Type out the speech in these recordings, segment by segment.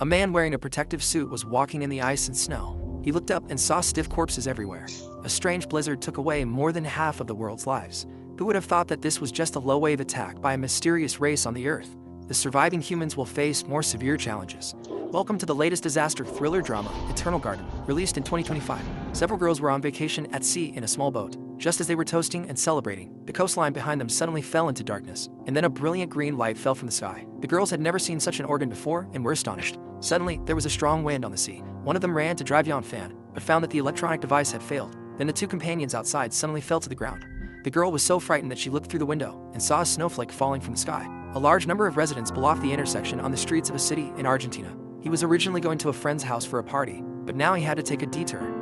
A man wearing a protective suit was walking in the ice and snow. He looked up and saw stiff corpses everywhere. A strange blizzard took away more than half of the world's lives. Who would have thought that this was just a low-wave attack by a mysterious race on the Earth? The surviving humans will face more severe challenges. Welcome to the latest disaster thriller drama, Eternal Garden, released in 2025. Several girls were on vacation at sea in a small boat. Just as they were toasting and celebrating, the coastline behind them suddenly fell into darkness, and then a brilliant green light fell from the sky. The girls had never seen such an organ before and were astonished. Suddenly, there was a strong wind on the sea. One of them ran to drive Yon fan, but found that the electronic device had failed. Then the two companions outside suddenly fell to the ground. The girl was so frightened that she looked through the window and saw a snowflake falling from the sky. A large number of residents blocked the intersection on the streets of a city in Argentina. He was originally going to a friend's house for a party, but now he had to take a detour.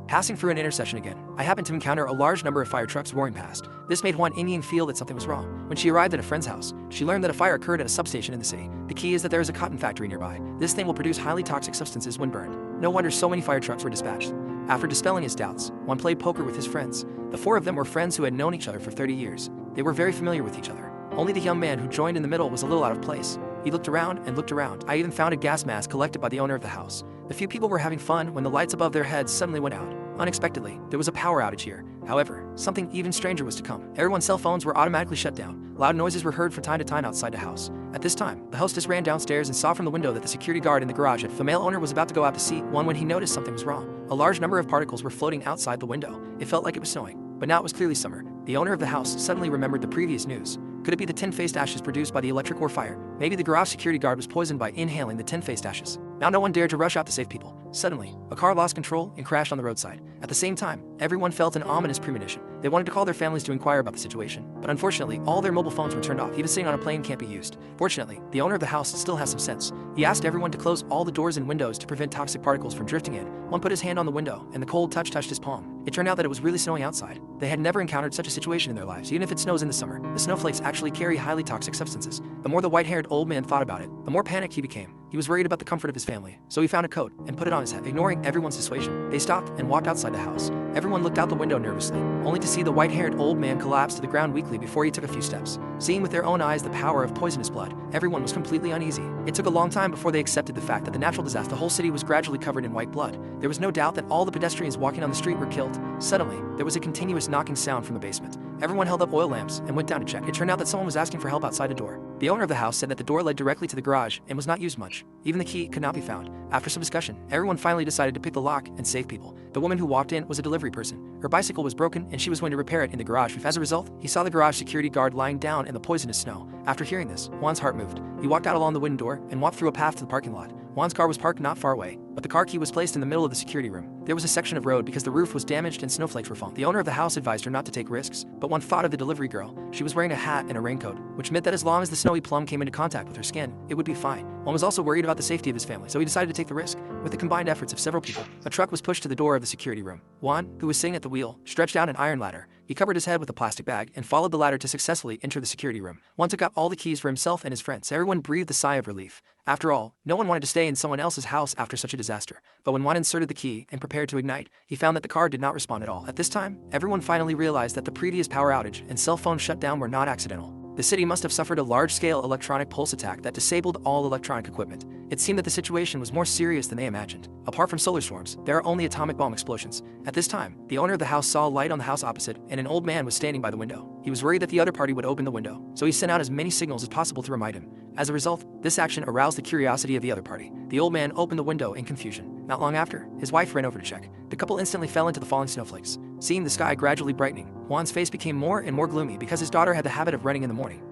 Passing through an intersection again, I happened to encounter a large number of fire trucks roaring past. This made Juan Ying feel that something was wrong. When she arrived at a friend's house, she learned that a fire occurred at a substation in the city. The key is that there is a cotton factory nearby. This thing will produce highly toxic substances when burned. No wonder so many fire trucks were dispatched. After dispelling his doubts, Juan played poker with his friends. The four of them were friends who had known each other for 30 years. They were very familiar with each other. Only the young man who joined in the middle was a little out of place. He looked around and looked around. I even found a gas mask collected by the owner of the house. The few people were having fun when the lights above their heads suddenly went out. Unexpectedly, there was a power outage here. However, something even stranger was to come. Everyone's cell phones were automatically shut down. Loud noises were heard from time to time outside the house. At this time, the hostess ran downstairs and saw from the window that the security guard in the garage at the male owner was about to go out to see Juan when he noticed something was wrong. A large number of particles were floating outside the window. It felt like it was snowing, but now it was clearly summer. The owner of the house suddenly remembered the previous news. Could it be the tin-faced ashes produced by the electric or fire? Maybe the garage security guard was poisoned by inhaling the tin-faced ashes. Now no one dared to rush out to save people. Suddenly, a car lost control and crashed on the roadside. At the same time, everyone felt an ominous premonition. They wanted to call their families to inquire about the situation, but unfortunately, all their mobile phones were turned off. Even sitting on a plane can't be used. Fortunately, the owner of the house still has some sense. He asked everyone to close all the doors and windows to prevent toxic particles from drifting in. One put his hand on the window, and the cold touch touched his palm. It turned out that it was really snowing outside. They had never encountered such a situation in their lives. Even if it snows in the summer, the snowflakes actually carry highly toxic substances. The more the white-haired old man thought about it, the more panicked he became. He was worried about the comfort of his family, so he found a coat and put it on his head. Ignoring everyone's dissuasion, they stopped and walked outside the house. Everyone looked out the window nervously, only to see the white-haired old man collapse to the ground weakly before he took a few steps. Seeing with their own eyes the power of poisonous blood, everyone was completely uneasy. It took a long time before they accepted the fact that the natural disaster, the whole city was gradually covered in white blood. There was no doubt that all the pedestrians walking on the street were killed. Suddenly, there was a continuous knocking sound from the basement. Everyone held up oil lamps and went down to check. It turned out that someone was asking for help outside a door. The owner of the house said that the door led directly to the garage and was not used much. Even the key could not be found. After some discussion, everyone finally decided to pick the lock and save people. The woman who walked in was a delivery person. Her bicycle was broken and she was going to repair it in the garage. As a result, he saw the garage security guard lying down in the poisonous snow. After hearing this, Juan's heart moved. He walked out along the wooden door and walked through a path to the parking lot. Juan's car was parked not far away, but the car key was placed in the middle of the security room. There was a section of road because the roof was damaged and snowflakes were falling. The owner of the house advised her not to take risks, but Juan thought of the delivery girl. She was wearing a hat and a raincoat, which meant that as long as the snowy plum came into contact with her skin, it would be fine. Juan was also worried about the safety of his family, so he decided to take the risk. With the combined efforts of several people, a truck was pushed to the door of the security room. Juan, who was sitting at the wheel, stretched out an iron ladder. He covered his head with a plastic bag and followed the ladder to successfully enter the security room. Juan took out all the keys for himself and his friends. Everyone breathed a sigh of relief. After all, no one wanted to stay in someone else's house after such a disaster. But when Juan inserted the key and prepared to ignite, he found that the car did not respond at all. At this time, everyone finally realized that the previous power outage and cell phone shutdown were not accidental. The city must have suffered a large-scale electronic pulse attack that disabled all electronic equipment. It seemed that the situation was more serious than they imagined. Apart from solar storms, there are only atomic bomb explosions. At this time, the owner of the house saw a light on the house opposite, and an old man was standing by the window. He was worried that the other party would open the window, so he sent out as many signals as possible to remind him. As a result, this action aroused the curiosity of the other party. The old man opened the window in confusion. Not long after, his wife ran over to check. The couple instantly fell into the falling snowflakes. Seeing the sky gradually brightening, Juan's face became more and more gloomy because his daughter had the habit of running in the morning.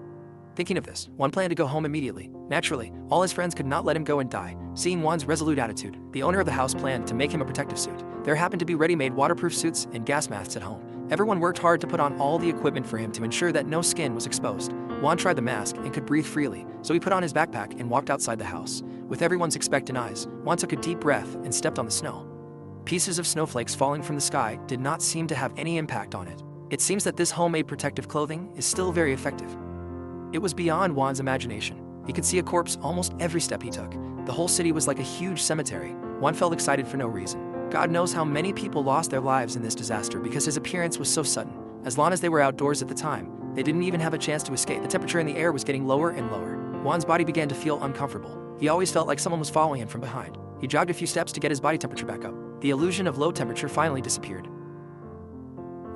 Thinking of this, Juan planned to go home immediately. Naturally, all his friends could not let him go and die. Seeing Juan's resolute attitude, the owner of the house planned to make him a protective suit. There happened to be ready-made waterproof suits and gas masks at home. Everyone worked hard to put on all the equipment for him to ensure that no skin was exposed. Juan tried the mask and could breathe freely, so he put on his backpack and walked outside the house. With everyone's expectant eyes, Juan took a deep breath and stepped on the snow. Pieces of snowflakes falling from the sky did not seem to have any impact on it. It seems that this homemade protective clothing is still very effective. It was beyond Juan's imagination. He could see a corpse almost every step he took. The whole city was like a huge cemetery. Juan felt excited for no reason. God knows how many people lost their lives in this disaster because his appearance was so sudden. As long as they were outdoors at the time, they didn't even have a chance to escape. The temperature in the air was getting lower and lower. Juan's body began to feel uncomfortable. He always felt like someone was following him from behind. He jogged a few steps to get his body temperature back up. The illusion of low temperature finally disappeared.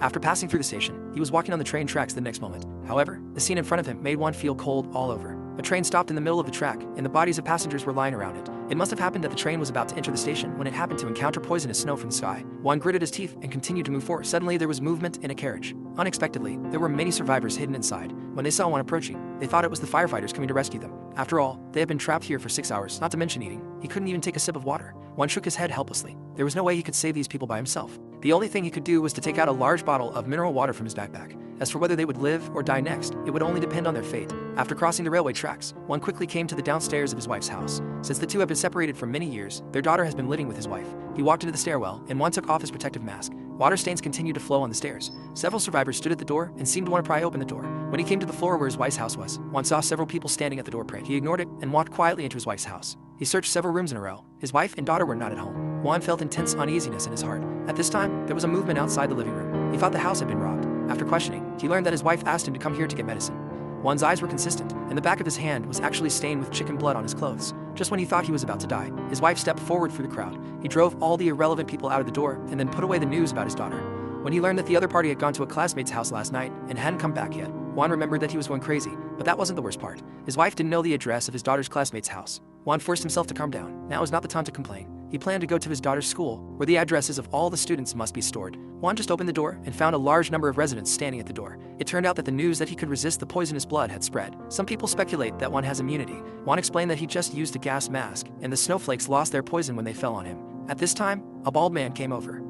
After passing through the station, he was walking on the train tracks the next moment. However, the scene in front of him made Juan feel cold all over. A train stopped in the middle of the track, and the bodies of passengers were lying around it. It must have happened that the train was about to enter the station when it happened to encounter poisonous snow from the sky. Juan gritted his teeth and continued to move forward. Suddenly, there was movement in a carriage. Unexpectedly, there were many survivors hidden inside. When they saw Juan approaching, they thought it was the firefighters coming to rescue them. After all, they had been trapped here for 6 hours, not to mention eating. He couldn't even take a sip of water. Juan shook his head helplessly. There was no way he could save these people by himself. The only thing he could do was to take out a large bottle of mineral water from his backpack. As for whether they would live or die next, it would only depend on their fate. After crossing the railway tracks, Juan quickly came to the downstairs of his wife's house. Since the two have been separated for many years, their daughter has been living with his wife. He walked into the stairwell, and Juan took off his protective mask. Water stains continued to flow on the stairs. Several survivors stood at the door and seemed to want to pry open the door. When he came to the floor where his wife's house was, Juan saw several people standing at the door praying. He ignored it and walked quietly into his wife's house. He searched several rooms in a row. His wife and daughter were not at home. Juan felt intense uneasiness in his heart. At this time, there was a movement outside the living room. He thought the house had been robbed. After questioning, he learned that his wife asked him to come here to get medicine. Juan's eyes were consistent, and the back of his hand was actually stained with chicken blood on his clothes. Just when he thought he was about to die, his wife stepped forward through the crowd. He drove all the irrelevant people out of the door and then put away the news about his daughter. When he learned that the other party had gone to a classmate's house last night and hadn't come back yet, Juan remembered that he was going crazy, but that wasn't the worst part. His wife didn't know the address of his daughter's classmate's house. Juan forced himself to calm down. Now is not the time to complain. He planned to go to his daughter's school, where the addresses of all the students must be stored. Juan just opened the door and found a large number of residents standing at the door. It turned out that the news that he could resist the poisonous blood had spread. Some people speculate that Juan has immunity. Juan explained that he just used a gas mask, and the snowflakes lost their poison when they fell on him. At this time, a bald man came over,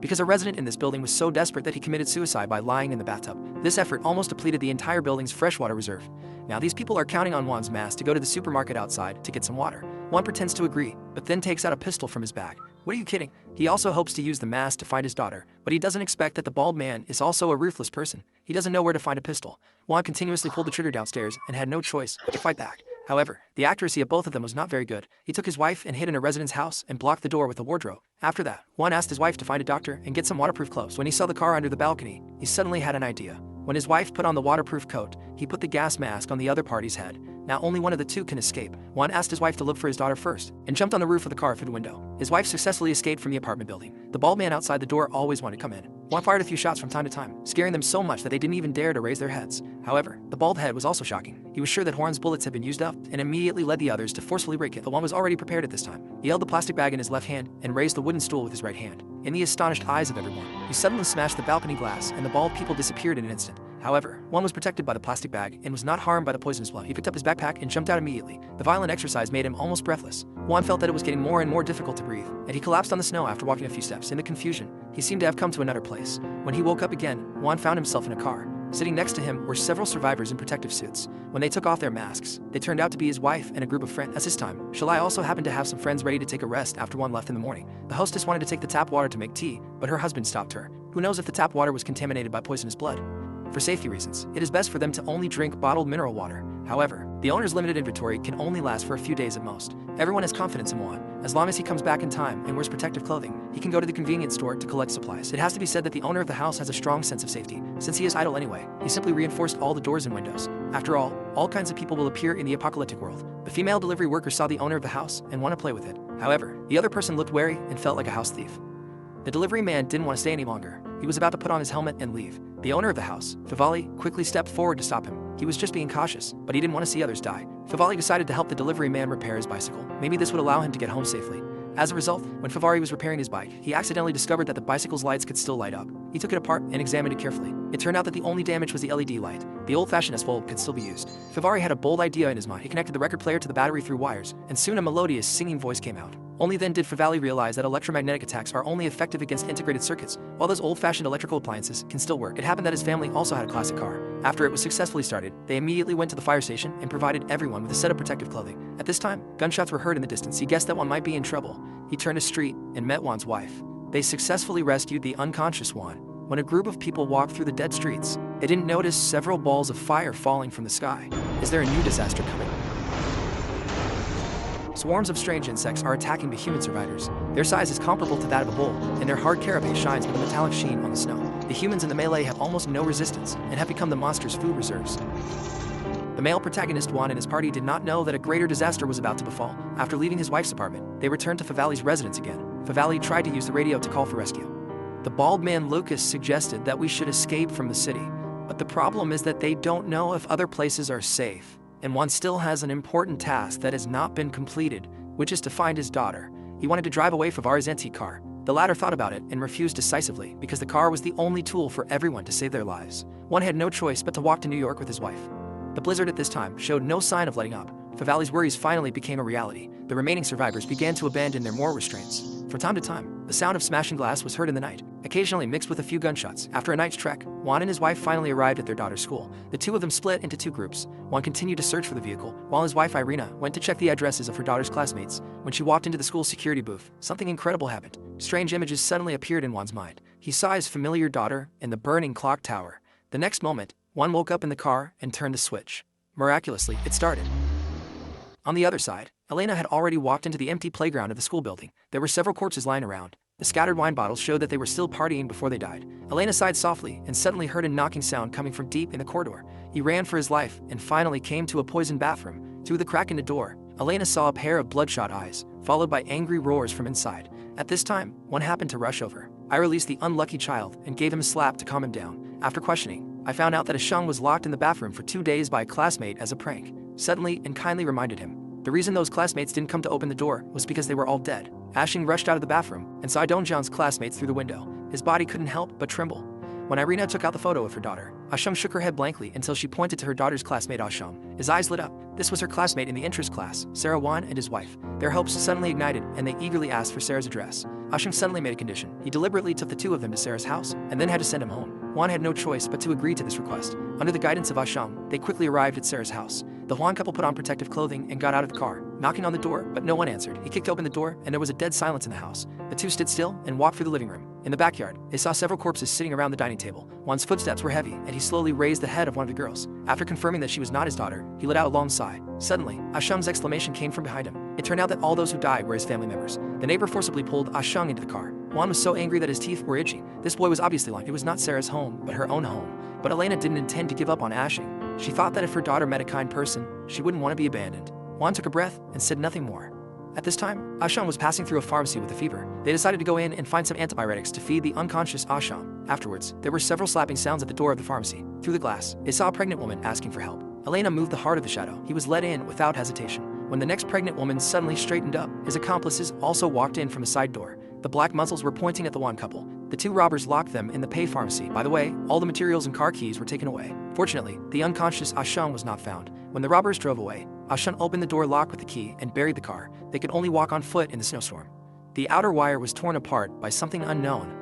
because a resident in this building was so desperate that he committed suicide by lying in the bathtub. This effort almost depleted the entire building's freshwater reserve. Now these people are counting on Juan's mask to go to the supermarket outside to get some water. Juan pretends to agree, but then takes out a pistol from his bag. What are you kidding? He also hopes to use the mask to find his daughter, but he doesn't expect that the bald man is also a ruthless person. He doesn't know where to find a pistol. Juan continuously pulled the trigger downstairs and had no choice but to fight back. However, the accuracy of both of them was not very good. He took his wife and hid in a resident's house and blocked the door with a wardrobe. After that, Juan asked his wife to find a doctor and get some waterproof clothes. When he saw the car under the balcony, he suddenly had an idea. When his wife put on the waterproof coat, he put the gas mask on the other party's head. Now only one of the two can escape. Juan asked his wife to look for his daughter first and jumped on the roof of the car through the window. His wife successfully escaped from the apartment building. The bald man outside the door always wanted to come in. Juan fired a few shots from time to time, scaring them so much that they didn't even dare to raise their heads. However, the bald head was also shocking. He was sure that Juan's bullets had been used up and immediately led the others to forcefully break it. But Juan was already prepared at this time. He held the plastic bag in his left hand and raised the wooden stool with his right hand. In the astonished eyes of everyone, he suddenly smashed the balcony glass and the bald people disappeared in an instant. However, Juan was protected by the plastic bag and was not harmed by the poisonous blood. He picked up his backpack and jumped out immediately. The violent exercise made him almost breathless. Juan felt that it was getting more and more difficult to breathe, and he collapsed on the snow after walking a few steps. In the confusion, he seemed to have come to another place. When he woke up again, Juan found himself in a car. Sitting next to him were several survivors in protective suits. When they took off their masks, they turned out to be his wife and a group of friends. At this time, Shalai also happened to have some friends ready to take a rest after Juan left in the morning. The hostess wanted to take the tap water to make tea, but her husband stopped her. Who knows if the tap water was contaminated by poisonous blood? For safety reasons, it is best for them to only drink bottled mineral water. However, the owner's limited inventory can only last for a few days at most. Everyone has confidence in Juan. As long as he comes back in time and wears protective clothing, he can go to the convenience store to collect supplies. It has to be said that the owner of the house has a strong sense of safety. Since he is idle anyway, he simply reinforced all the doors and windows. After all kinds of people will appear in the apocalyptic world. The female delivery worker saw the owner of the house and wanted to play with it. However, the other person looked wary and felt like a house thief. The delivery man didn't want to stay any longer. He was about to put on his helmet and leave. The owner of the house, Fivali, quickly stepped forward to stop him. He was just being cautious, but he didn't want to see others die. Fivali decided to help the delivery man repair his bicycle. Maybe this would allow him to get home safely. As a result, when Fivali was repairing his bike, he accidentally discovered that the bicycle's lights could still light up. He took it apart and examined it carefully. It turned out that the only damage was the LED light. The old-fashioned S-bulb could still be used. Fivali had a bold idea in his mind. He connected the record player to the battery through wires, and soon a melodious singing voice came out. Only then did Fivali realize that electromagnetic attacks are only effective against integrated circuits, while those old-fashioned electrical appliances can still work. It happened that his family also had a classic car. After it was successfully started, they immediately went to the fire station and provided everyone with a set of protective clothing. At this time, gunshots were heard in the distance. He guessed that Juan might be in trouble. He turned a street and met Juan's wife. They successfully rescued the unconscious Juan. When a group of people walked through the dead streets, they didn't notice several balls of fire falling from the sky. Is there a new disaster coming? Swarms of strange insects are attacking the human survivors. Their size is comparable to that of a bull, and their hard carapace shines with a metallic sheen on the snow. The humans in the melee have almost no resistance and have become the monster's food reserves. The male protagonist Juan and his party did not know that a greater disaster was about to befall. After leaving his wife's apartment, they returned to Favali's residence again. Favali tried to use the radio to call for rescue. The bald man Lucas suggested that we should escape from the city, but the problem is that they don't know if other places are safe, and Juan still has an important task that has not been completed, which is to find his daughter. He wanted to drive away Favari's antique car. The latter thought about it and refused decisively because the car was the only tool for everyone to save their lives. Juan had no choice but to walk to New York with his wife. The blizzard at this time showed no sign of letting up. Favali's worries finally became a reality. The remaining survivors began to abandon their moral restraints. From time to time, the sound of smashing glass was heard in the night, occasionally mixed with a few gunshots. After a night's trek, Juan and his wife finally arrived at their daughter's school. The two of them split into two groups. Juan continued to search for the vehicle, while his wife Irina went to check the addresses of her daughter's classmates. When she walked into the school security booth, something incredible happened. Strange images suddenly appeared in Juan's mind. He saw his familiar daughter in the burning clock tower. The next moment, Juan woke up in the car and turned the switch. Miraculously, it started. On the other side, Elena had already walked into the empty playground of the school building. There were several corpses lying around. The scattered wine bottles showed that they were still partying before they died. Elena sighed softly and suddenly heard a knocking sound coming from deep in the corridor. He ran for his life and finally came to a poisoned bathroom. Through the crack in the door, Elena saw a pair of bloodshot eyes, followed by angry roars from inside. At this time, one happened to rush over. I released the unlucky child and gave him a slap to calm him down. After questioning, I found out that Ashung was locked in the bathroom for 2 days by a classmate as a prank. Suddenly and kindly reminded him. The reason those classmates didn't come to open the door was because they were all dead. Ashung rushed out of the bathroom and saw Dongjian's classmates through the window. His body couldn't help but tremble. When Irina took out the photo of her daughter, Ashung shook her head blankly until she pointed to her daughter's classmate Ashung. His eyes lit up. This was her classmate in the interest class, Sarah Wan and his wife. Their hopes suddenly ignited and they eagerly asked for Sarah's address. Ashung suddenly made a condition. He deliberately took the two of them to Sarah's house and then had to send him home. Juan had no choice but to agree to this request. Under the guidance of Ashung, they quickly arrived at Sarah's house. The Juan couple put on protective clothing and got out of the car, knocking on the door, but no one answered. He kicked open the door and there was a dead silence in the house. The two stood still and walked through the living room. In the backyard, they saw several corpses sitting around the dining table. Juan's footsteps were heavy and he slowly raised the head of one of the girls. After confirming that she was not his daughter, he let out a long sigh. Suddenly, Ashung's exclamation came from behind him. It turned out that all those who died were his family members. The neighbor forcibly pulled Ashung into the car. Juan was so angry that his teeth were itchy. This boy was obviously lying. It was not Sarah's home, but her own home. But Elena didn't intend to give up on Ashung. She thought that if her daughter met a kind person, she wouldn't want to be abandoned. Juan took a breath and said nothing more. At this time, Ashung was passing through a pharmacy with a fever. They decided to go in and find some antibiotics to feed the unconscious Ashung. Afterwards, there were several slapping sounds at the door of the pharmacy. Through the glass, they saw a pregnant woman asking for help. Elena moved the heart of the shadow. He was let in without hesitation. When the next pregnant woman suddenly straightened up, his accomplices also walked in from the side door. The black muzzles were pointing at the Juan couple. The two robbers locked them in the pay pharmacy. By the way, all the materials and car keys were taken away. Fortunately, the unconscious Ashung was not found. When the robbers drove away, Ashung opened the door lock with the key and buried the car. They could only walk on foot in the snowstorm. The outer wire was torn apart by something unknown.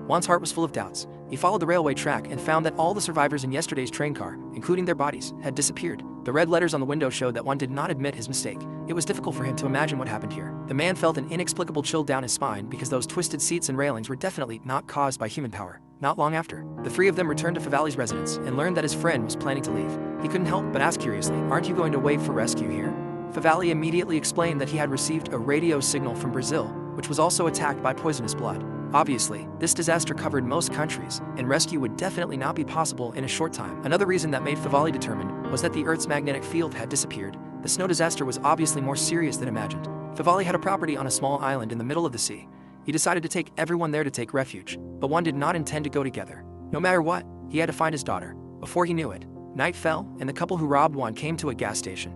Juan's heart was full of doubts. He followed the railway track and found that all the survivors in yesterday's train car, including their bodies, had disappeared. The red letters on the window showed that Juan did not admit his mistake. It was difficult for him to imagine what happened here. The man felt an inexplicable chill down his spine because those twisted seats and railings were definitely not caused by human power. Not long after, the three of them returned to Favali's residence and learned that his friend was planning to leave. He couldn't help but ask curiously, "Aren't you going to wait for rescue here?" Favali immediately explained that he had received a radio signal from Brazil, which was also attacked by poisonous blood. Obviously, this disaster covered most countries, and rescue would definitely not be possible in a short time. Another reason that made Favali determined was that the Earth's magnetic field had disappeared. The snow disaster was obviously more serious than imagined. Favali had a property on a small island in the middle of the sea. He decided to take everyone there to take refuge, but one did not intend to go together. No matter what, he had to find his daughter. Before he knew it, night fell, and the couple who robbed Juan came to a gas station.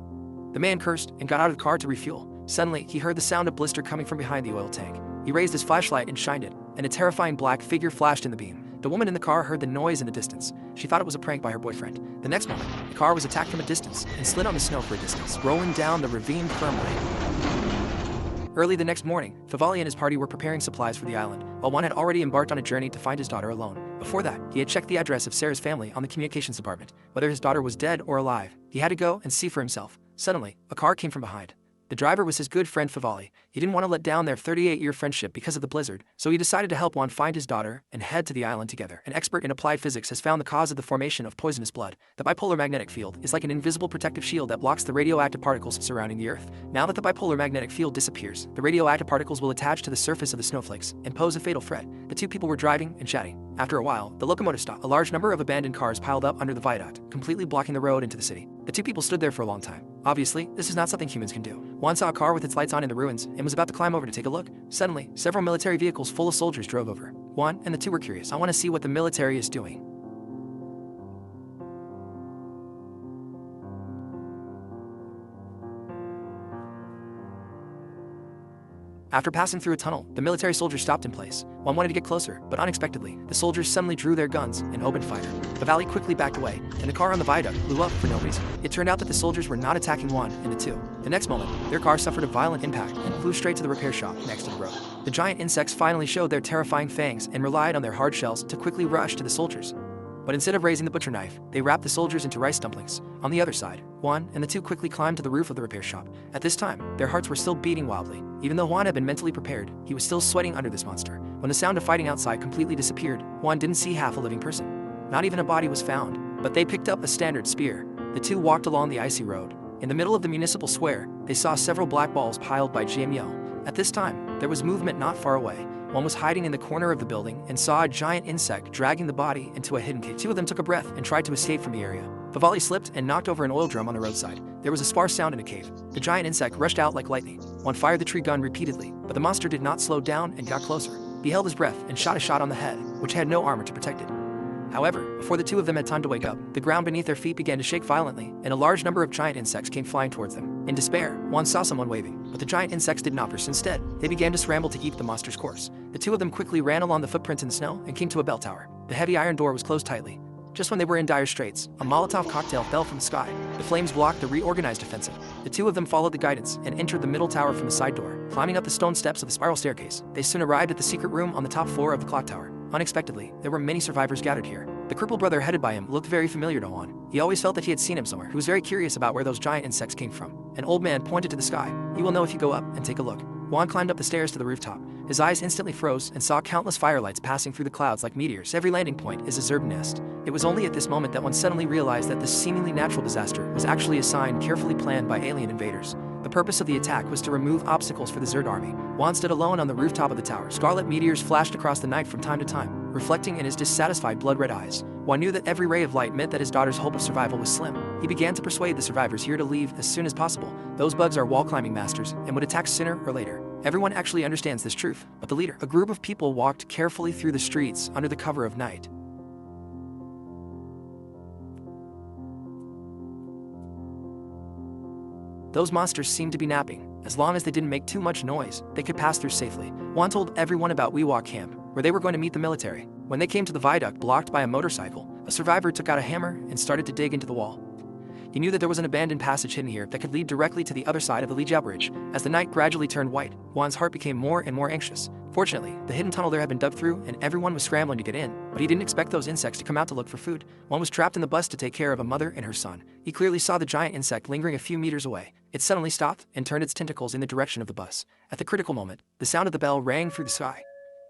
The man cursed and got out of the car to refuel. Suddenly, he heard the sound of blister coming from behind the oil tank. He raised his flashlight and shined it, and a terrifying black figure flashed in the beam. The woman in the car heard the noise in the distance. She thought it was a prank by her boyfriend. The next moment, the car was attacked from a distance and slid on the snow for a distance, rolling down the ravine firmly. Early the next morning, Favali and his party were preparing supplies for the island, while Juan had already embarked on a journey to find his daughter alone. Before that, he had checked the address of Sarah's family on the communications department. Whether his daughter was dead or alive, he had to go and see for himself. Suddenly, a car came from behind. The driver was his good friend Favali. He didn't want to let down their 38-year friendship because of the blizzard, so he decided to help Juan find his daughter and head to the island together. An expert in applied physics has found the cause of the formation of poisonous blood. The bipolar magnetic field is like an invisible protective shield that blocks the radioactive particles surrounding the Earth. Now that the bipolar magnetic field disappears, the radioactive particles will attach to the surface of the snowflakes and pose a fatal threat. The two people were driving and chatting. After a while, the locomotive stopped. A large number of abandoned cars piled up under the viaduct, completely blocking the road into the city. The two people stood there for a long time. Obviously, this is not something humans can do. Juan saw a car with its lights on in the ruins and was about to climb over to take a look. Suddenly, several military vehicles full of soldiers drove over. Juan and the two were curious. I want to see what the military is doing. After passing through a tunnel, the military soldiers stopped in place. Juan wanted to get closer, but unexpectedly, the soldiers suddenly drew their guns and opened fire. The valley quickly backed away, and the car on the viaduct blew up for no reason. It turned out that the soldiers were not attacking Juan and the two. The next moment, their car suffered a violent impact and flew straight to the repair shop next to the road. The giant insects finally showed their terrifying fangs and relied on their hard shells to quickly rush to the soldiers. But instead of raising the butcher knife, they wrapped the soldiers into rice dumplings. On the other side, Juan and the two quickly climbed to the roof of the repair shop. At this time, their hearts were still beating wildly. Even though Juan had been mentally prepared, he was still sweating under this monster. When the sound of fighting outside completely disappeared, Juan didn't see half a living person. Not even a body was found, but they picked up a standard spear. The two walked along the icy road. In the middle of the municipal square, they saw several black balls piled by GMO. At this time, there was movement not far away. One was hiding in the corner of the building and saw a giant insect dragging the body into a hidden cave. Two of them took a breath and tried to escape from the area. Favali slipped and knocked over an oil drum on the roadside. There was a sparse sound in a cave. The giant insect rushed out like lightning. One fired the tree gun repeatedly, but the monster did not slow down and got closer. He held his breath and shot a shot on the head, which had no armor to protect it. However, before the two of them had time to wake up, the ground beneath their feet began to shake violently, and a large number of giant insects came flying towards them. In despair, Juan saw someone waving, but the giant insects did not pursue. Instead, they began to scramble to eat the monster's course. The two of them quickly ran along the footprints in the snow and came to a bell tower. The heavy iron door was closed tightly. Just when they were in dire straits, a Molotov cocktail fell from the sky. The flames blocked the reorganized offensive. The two of them followed the guidance and entered the middle tower from the side door. Climbing up the stone steps of the spiral staircase, they soon arrived at the secret room on the top floor of the clock tower. Unexpectedly, there were many survivors gathered here. The crippled brother headed by him looked very familiar to Juan. He always felt that he had seen him somewhere. He was very curious about where those giant insects came from. An old man pointed to the sky. "You will know if you go up and take a look." Juan climbed up the stairs to the rooftop. His eyes instantly froze and saw countless firelights passing through the clouds like meteors. Every landing point is a Zerg nest. It was only at this moment that one suddenly realized that this seemingly natural disaster was actually a sign carefully planned by alien invaders. The purpose of the attack was to remove obstacles for the Zerg army. Juan stood alone on the rooftop of the tower. Scarlet meteors flashed across the night from time to time, reflecting in his dissatisfied blood-red eyes. Juan knew that every ray of light meant that his daughter's hope of survival was slim. He began to persuade the survivors here to leave as soon as possible. Those bugs are wall-climbing masters and would attack sooner or later. Everyone actually understands this truth, but the leader. A group of people walked carefully through the streets under the cover of night. Those monsters seemed to be napping. As long as they didn't make too much noise, they could pass through safely. Juan told everyone about Weewalk Camp, where they were going to meet the military. When they came to the viaduct blocked by a motorcycle, a survivor took out a hammer and started to dig into the wall. He knew that there was an abandoned passage hidden here that could lead directly to the other side of the Lijiao Bridge. As the night gradually turned white, Juan's heart became more and more anxious. Fortunately, the hidden tunnel there had been dug through and everyone was scrambling to get in, but he didn't expect those insects to come out to look for food. Juan was trapped in the bus to take care of a mother and her son. He clearly saw the giant insect lingering a few meters away. It suddenly stopped and turned its tentacles in the direction of the bus. At the critical moment, the sound of the bell rang through the sky.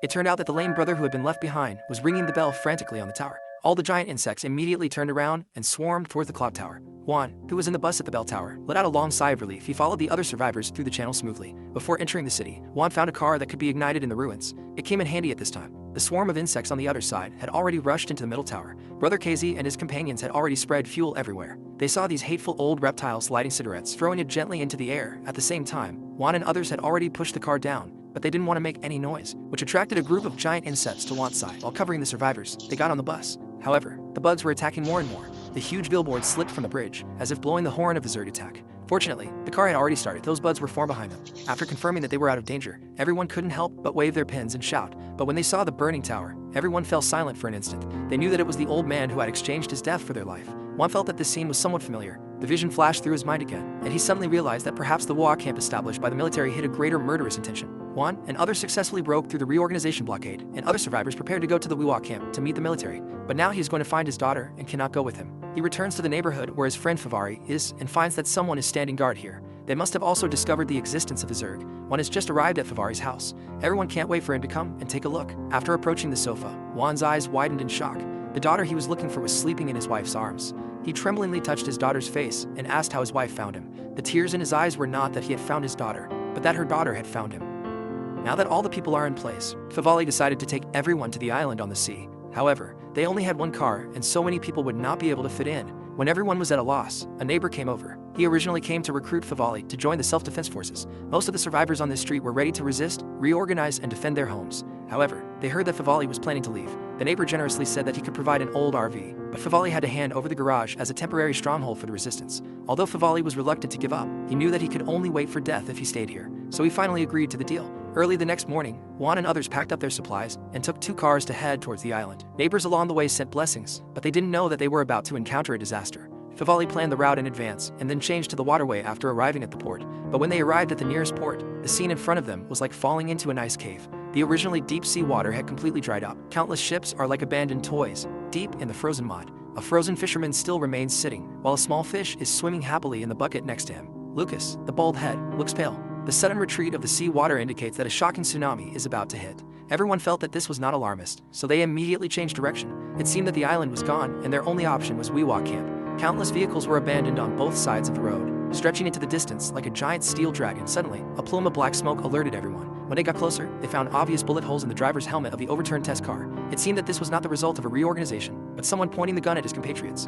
It turned out that the lame brother who had been left behind was ringing the bell frantically on the tower. All the giant insects immediately turned around and swarmed towards the clock tower. Juan, who was in the bus at the bell tower, let out a long sigh of relief. He followed the other survivors through the channel smoothly. Before entering the city, Juan found a car that could be ignited in the ruins. It came in handy at this time. The swarm of insects on the other side had already rushed into the middle tower. Brother KZ and his companions had already spread fuel everywhere. They saw these hateful old reptiles lighting cigarettes, throwing it gently into the air. At the same time, Juan and others had already pushed the car down, but they didn't want to make any noise, which attracted a group of giant insects to Juan's side. While covering the survivors, they got on the bus. However, the bugs were attacking more and more. The huge billboard slipped from the bridge, as if blowing the horn of a Zerg attack. Fortunately, the car had already started. Those bugs were far behind them. After confirming that they were out of danger, everyone couldn't help but wave their pins and shout. But when they saw the burning tower, everyone fell silent for an instant. They knew that it was the old man who had exchanged his death for their life. Juan felt that this scene was somewhat familiar. The vision flashed through his mind again, and he suddenly realized that perhaps the Weewalk camp established by the military hid a greater murderous intention. Juan and others successfully broke through the reorganization blockade, and other survivors prepared to go to the Weewalk camp to meet the military. But now he is going to find his daughter and cannot go with him. He returns to the neighborhood where his friend Favari is and finds that someone is standing guard here. They must have also discovered the existence of the Zerg. One has just arrived at Favari's house. Everyone can't wait for him to come and take a look. After approaching the sofa, Juan's eyes widened in shock. The daughter he was looking for was sleeping in his wife's arms. He tremblingly touched his daughter's face and asked how his wife found him. The tears in his eyes were not that he had found his daughter, but that her daughter had found him. Now that all the people are in place, Favali decided to take everyone to the island on the sea. However, they only had one car, and so many people would not be able to fit in. When everyone was at a loss, a neighbor came over. He originally came to recruit Favali to join the self-defense forces. Most of the survivors on this street were ready to resist, reorganize, and defend their homes. However, they heard that Favali was planning to leave. The neighbor generously said that he could provide an old RV, but Favali had to hand over the garage as a temporary stronghold for the resistance. Although Favali was reluctant to give up, he knew that he could only wait for death if he stayed here, so he finally agreed to the deal. Early the next morning, Juan and others packed up their supplies and took 2 cars to head towards the island. Neighbors along the way sent blessings, but they didn't know that they were about to encounter a disaster. Favali planned the route in advance and then changed to the waterway after arriving at the port. But when they arrived at the nearest port, the scene in front of them was like falling into an ice cave. The originally deep-sea water had completely dried up. Countless ships are like abandoned toys, deep in the frozen mud. A frozen fisherman still remains sitting, while a small fish is swimming happily in the bucket next to him. Lucas, the bald head, looks pale. The sudden retreat of the sea water indicates that a shocking tsunami is about to hit. Everyone felt that this was not alarmist, so they immediately changed direction. It seemed that the island was gone, and their only option was Wewak Camp. Countless vehicles were abandoned on both sides of the road, stretching into the distance like a giant steel dragon. Suddenly, a plume of black smoke alerted everyone. When they got closer, they found obvious bullet holes in the driver's helmet of the overturned test car. It seemed that this was not the result of a reorganization, but someone pointing the gun at his compatriots.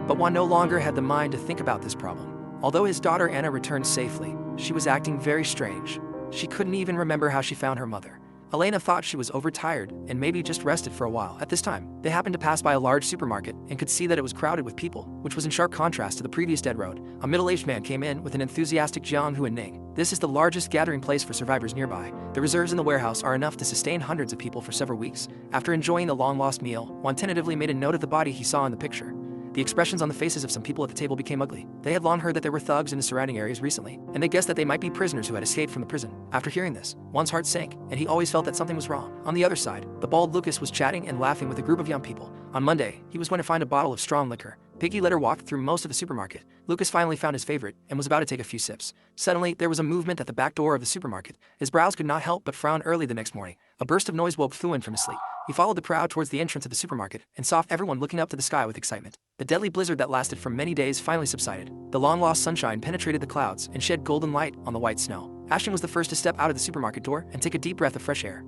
But Juan no longer had the mind to think about this problem. Although his daughter Anna returned safely, she was acting very strange. She couldn't even remember how she found her mother. Elena thought she was overtired and maybe just rested for a while. At this time, they happened to pass by a large supermarket and could see that it was crowded with people, which was in sharp contrast to the previous dead road. A middle-aged man came in with an enthusiastic Jiang Hu and Ning. This is the largest gathering place for survivors nearby. The reserves in the warehouse are enough to sustain hundreds of people for several weeks. After enjoying the long-lost meal, Juan tentatively made a note of the body he saw in the picture. The expressions on the faces of some people at the table became ugly. They had long heard that there were thugs in the surrounding areas recently, and they guessed that they might be prisoners who had escaped from the prison. After hearing this, Juan's heart sank, and he always felt that something was wrong. On the other side, the bald Lucas was chatting and laughing with a group of young people. On Monday, he was going to find a bottle of strong liquor. Piggy let her walk through most of the supermarket. Lucas finally found his favorite and was about to take a few sips. Suddenly, there was a movement at the back door of the supermarket. His brows could not help but frown early the next morning. A burst of noise woke Thuan from his sleep. He followed the crowd towards the entrance of the supermarket and saw everyone looking up to the sky with excitement. The deadly blizzard that lasted for many days finally subsided. The long-lost sunshine penetrated the clouds and shed golden light on the white snow. Ashton was the first to step out of the supermarket door and take a deep breath of fresh air.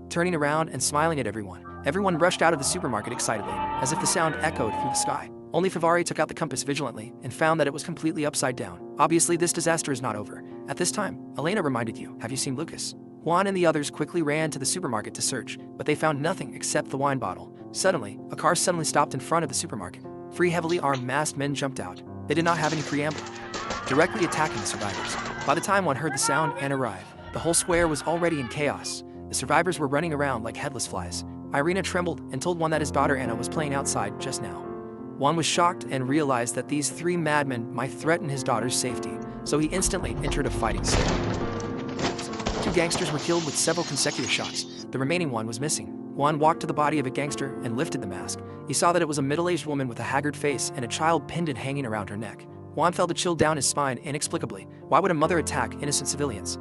Turning around and smiling at everyone rushed out of the supermarket excitedly, as if the sound echoed through the sky. Only Favari took out the compass vigilantly and found that it was completely upside down. Obviously, this disaster is not over. At this time, Elena reminded you, have you seen Lucas? Juan and the others quickly ran to the supermarket to search, but they found nothing except the wine bottle. Suddenly, a car suddenly stopped in front of the supermarket. 3 heavily armed masked men jumped out. They did not have any preamble, directly attacking the survivors. By the time one heard the sound and arrived, the whole square was already in chaos. The survivors were running around like headless flies. Irina trembled and told Juan that his daughter Anna was playing outside just now. Juan was shocked and realized that these 3 madmen might threaten his daughter's safety, so he instantly entered a fighting scene. 2 gangsters were killed with several consecutive shots. The remaining one was missing. Juan walked to the body of a gangster and lifted the mask. He saw that it was a middle-aged woman with a haggard face and a child pendant hanging around her neck. Juan felt a chill down his spine inexplicably. Why would a mother attack innocent civilians?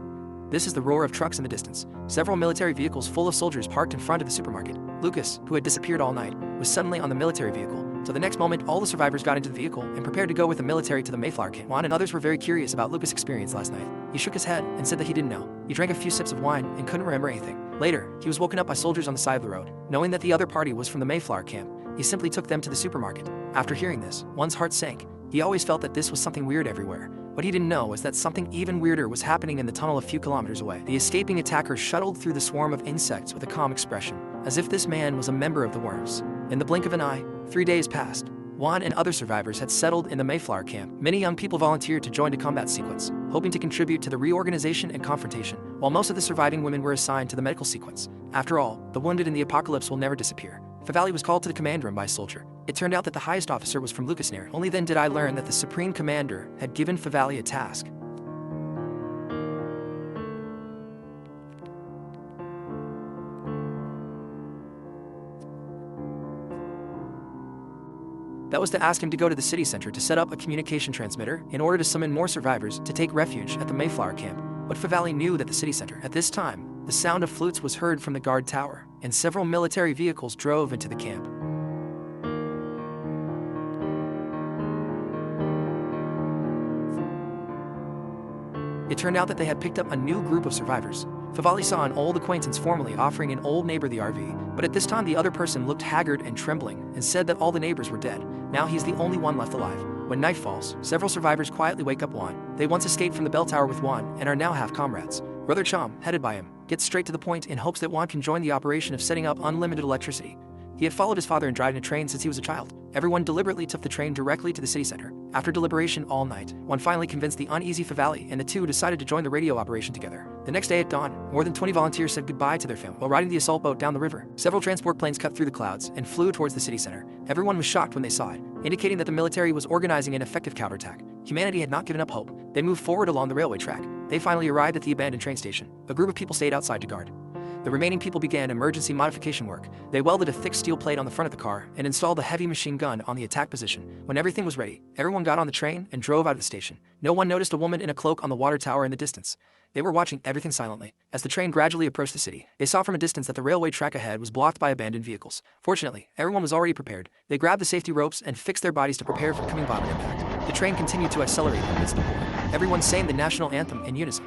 This is the roar of trucks in the distance. Several military vehicles full of soldiers parked in front of the supermarket. Lucas, who had disappeared all night, was suddenly on the military vehicle. So the next moment, all the survivors got into the vehicle and prepared to go with the military to the Mayflower camp. Juan and others were very curious about Lucas' experience last night. He shook his head and said that he didn't know. He drank a few sips of wine and couldn't remember anything. Later, he was woken up by soldiers on the side of the road. Knowing that the other party was from the Mayflower camp, he simply took them to the supermarket. After hearing this, Juan's heart sank. He always felt that this was something weird everywhere. What he didn't know was that something even weirder was happening in the tunnel a few kilometers away. The escaping attacker shuttled through the swarm of insects with a calm expression, as if this man was a member of the worms. In the blink of an eye, 3 days passed. Juan and other survivors had settled in the Mayflower camp. Many young people volunteered to join the combat sequence, hoping to contribute to the reorganization and confrontation, while most of the surviving women were assigned to the medical sequence. After all, the wounded in the apocalypse will never disappear. Favali was called to the command room by a soldier. It turned out that the highest officer was from Lucasnare. Only then did I learn that the supreme commander had given Favali a task. That was to ask him to go to the city center to set up a communication transmitter in order to summon more survivors to take refuge at the Mayflower camp. But Favali knew that the city center, at this time, the sound of flutes was heard from the guard tower, and several military vehicles drove into the camp. It turned out that they had picked up a new group of survivors. Favali saw an old acquaintance formally offering an old neighbor the RV, but at this time the other person looked haggard and trembling and said that all the neighbors were dead. Now he's the only one left alive. When night falls, several survivors quietly wake up Juan. They once escaped from the bell tower with Juan and are now half comrades. Brother Chom, headed by him, gets straight to the point in hopes that Juan can join the operation of setting up unlimited electricity. He had followed his father and driving a train since he was a child. Everyone deliberately took the train directly to the city center. After deliberation all night, one finally convinced the uneasy Favali, and the two decided to join the radio operation together. The next day at dawn, more than 20 volunteers said goodbye to their family while riding the assault boat down the river. Several transport planes cut through the clouds and flew towards the city center. Everyone was shocked when they saw it, indicating that the military was organizing an effective counterattack. Humanity had not given up hope. They moved forward along the railway track. They finally arrived at the abandoned train station. A group of people stayed outside to guard. The remaining people began emergency modification work. They welded a thick steel plate on the front of the car and installed a heavy machine gun on the attack position. When everything was ready, everyone got on the train and drove out of the station. No one noticed a woman in a cloak on the water tower in the distance. They were watching everything silently. As the train gradually approached the city, they saw from a distance that the railway track ahead was blocked by abandoned vehicles. Fortunately, everyone was already prepared. They grabbed the safety ropes and fixed their bodies to prepare for coming bomb impact. The train continued to accelerate amidst the war. Everyone sang the national anthem in unison.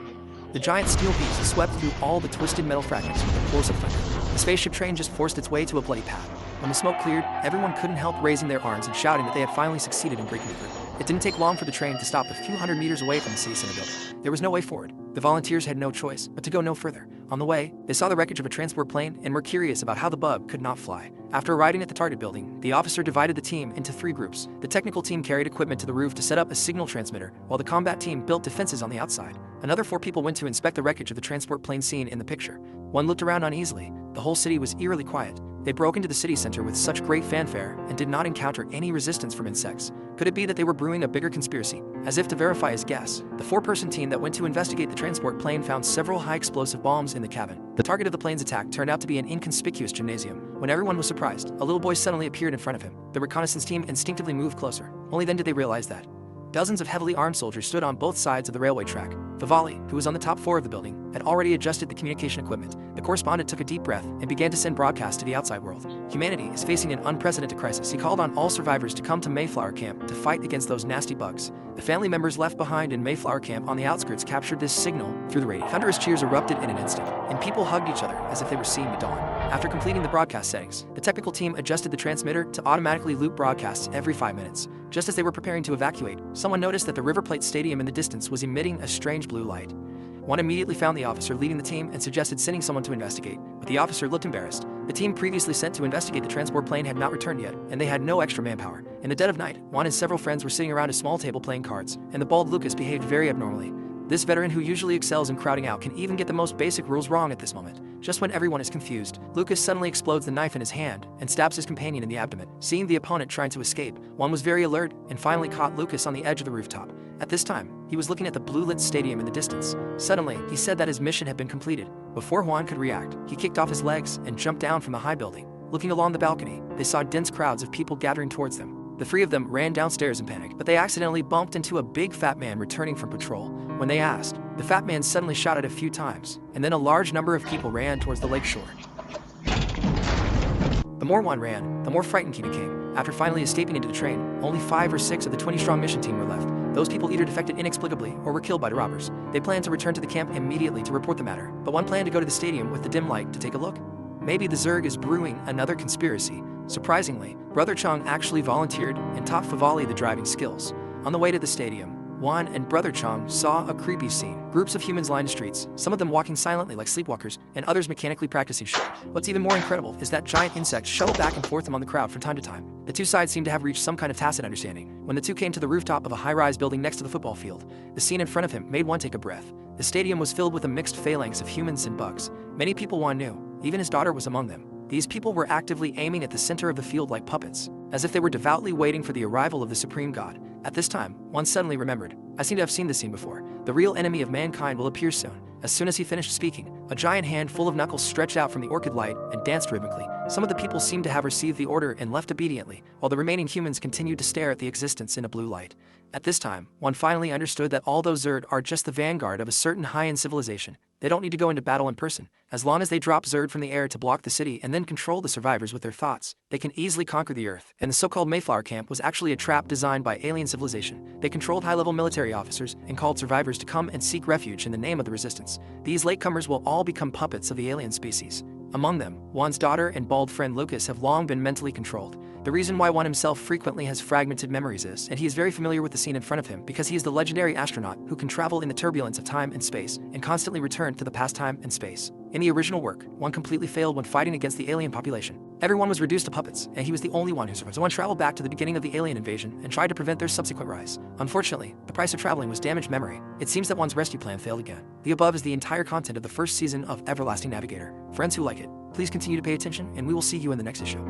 The giant steel beams swept through all the twisted metal fragments with the force of thunder. The spaceship train just forced its way to a bloody path. When the smoke cleared, everyone couldn't help raising their arms and shouting that they had finally succeeded in breaking through. It didn't take long for the train to stop a few hundred meters away from the city center building. There was no way forward. The volunteers had no choice but to go no further. On the way, they saw the wreckage of a transport plane and were curious about how the bug could not fly. After arriving at the target building, the officer divided the team into 3 groups. The technical team carried equipment to the roof to set up a signal transmitter, while the combat team built defenses on the outside. Another 4 people went to inspect the wreckage of the transport plane seen in the picture. One looked around uneasily. The whole city was eerily quiet. They broke into the city center with such great fanfare and did not encounter any resistance from insects. Could it be that they were brewing a bigger conspiracy? As if to verify his guess, the 4-person team that went to investigate the transport plane found several high-explosive bombs in the cabin. The target of the plane's attack turned out to be an inconspicuous gymnasium. When everyone was surprised, a little boy suddenly appeared in front of him. The reconnaissance team instinctively moved closer. Only then did they realize that dozens of heavily armed soldiers stood on both sides of the railway track. Favali, who was on the top floor of the building, had already adjusted the communication equipment. The correspondent took a deep breath and began to send broadcasts to the outside world. Humanity is facing an unprecedented crisis. He called on all survivors to come to Mayflower Camp to fight against those nasty bugs. The family members left behind in Mayflower Camp on the outskirts captured this signal through the radio. Thunderous cheers erupted in an instant, and people hugged each other as if they were seeing the dawn. After completing the broadcast settings, the technical team adjusted the transmitter to automatically loop broadcasts every 5 minutes. Just as they were preparing to evacuate, someone noticed that the River Plate Stadium in the distance was emitting a strange blue light. One immediately found the officer leading the team and suggested sending someone to investigate, but the officer looked embarrassed. The team previously sent to investigate the transport plane had not returned yet, and they had no extra manpower. In the dead of night, Juan and several friends were sitting around a small table playing cards, and the bald Lucas behaved very abnormally. This veteran who usually excels in crowding out can even get the most basic rules wrong at this moment. Just when everyone is confused, Lucas suddenly explodes the knife in his hand and stabs his companion in the abdomen. Seeing the opponent trying to escape, Juan was very alert and finally caught Lucas on the edge of the rooftop. At this time, he was looking at the blue-lit stadium in the distance. Suddenly, he said that his mission had been completed. Before Juan could react, he kicked off his legs and jumped down from the high building. Looking along the balcony, they saw dense crowds of people gathering towards them. The 3 of them ran downstairs in panic, but they accidentally bumped into a big fat man returning from patrol. When they asked, the fat man suddenly shouted a few times, and then a large number of people ran towards the lake shore. The more Juan ran, the more frightened he became. After finally escaping into the train, only 5 or 6 of the 20-strong mission team were left. Those people either defected inexplicably or were killed by the robbers. They planned to return to the camp immediately to report the matter, but one planned to go to the stadium with the dim light to take a look. Maybe the Zerg is brewing another conspiracy. Surprisingly, Brother Chong actually volunteered and taught Favali the driving skills. On the way to the stadium, Juan and Brother Chong saw a creepy scene. Groups of humans lined the streets, some of them walking silently like sleepwalkers, and others mechanically practicing shit. What's even more incredible is that giant insects shuttle back and forth among the crowd from time to time. The 2 sides seemed to have reached some kind of tacit understanding. When the 2 came to the rooftop of a high-rise building next to the football field, the scene in front of him made Juan take a breath. The stadium was filled with a mixed phalanx of humans and bugs. Many people Juan knew, even his daughter was among them. These people were actively aiming at the center of the field like puppets, as if they were devoutly waiting for the arrival of the Supreme God. At this time, Juan suddenly remembered, I seem to have seen this scene before. The real enemy of mankind will appear soon. As soon as he finished speaking, a giant hand full of knuckles stretched out from the orchid light and danced rhythmically. Some of the people seemed to have received the order and left obediently, while the remaining humans continued to stare at the existence in a blue light. At this time, one finally understood that although Zerd are just the vanguard of a certain high-end civilization, they don't need to go into battle in person. As long as they drop Zerd from the air to block the city and then control the survivors with their thoughts, they can easily conquer the Earth. And the so-called Mayflower camp was actually a trap designed by alien civilization. They controlled high-level military officers and called survivors to come and seek refuge in the name of the resistance. These latecomers will all become puppets of the alien species. Among them, Juan's daughter and bald friend Lucas have long been mentally controlled. The reason why Juan himself frequently has fragmented memories is, and he is very familiar with the scene in front of him because he is the legendary astronaut who can travel in the turbulence of time and space and constantly return to the past time and space. In the original work, Juan completely failed when fighting against the alien population. Everyone was reduced to puppets, and he was the only one who survived. So Juan traveled back to the beginning of the alien invasion and tried to prevent their subsequent rise. Unfortunately, the price of traveling was damaged memory. It seems that Juan's rescue plan failed again. The above is the entire content of the first season of Everlasting Navigator. Friends who like it, please continue to pay attention, and we will see you in the next issue.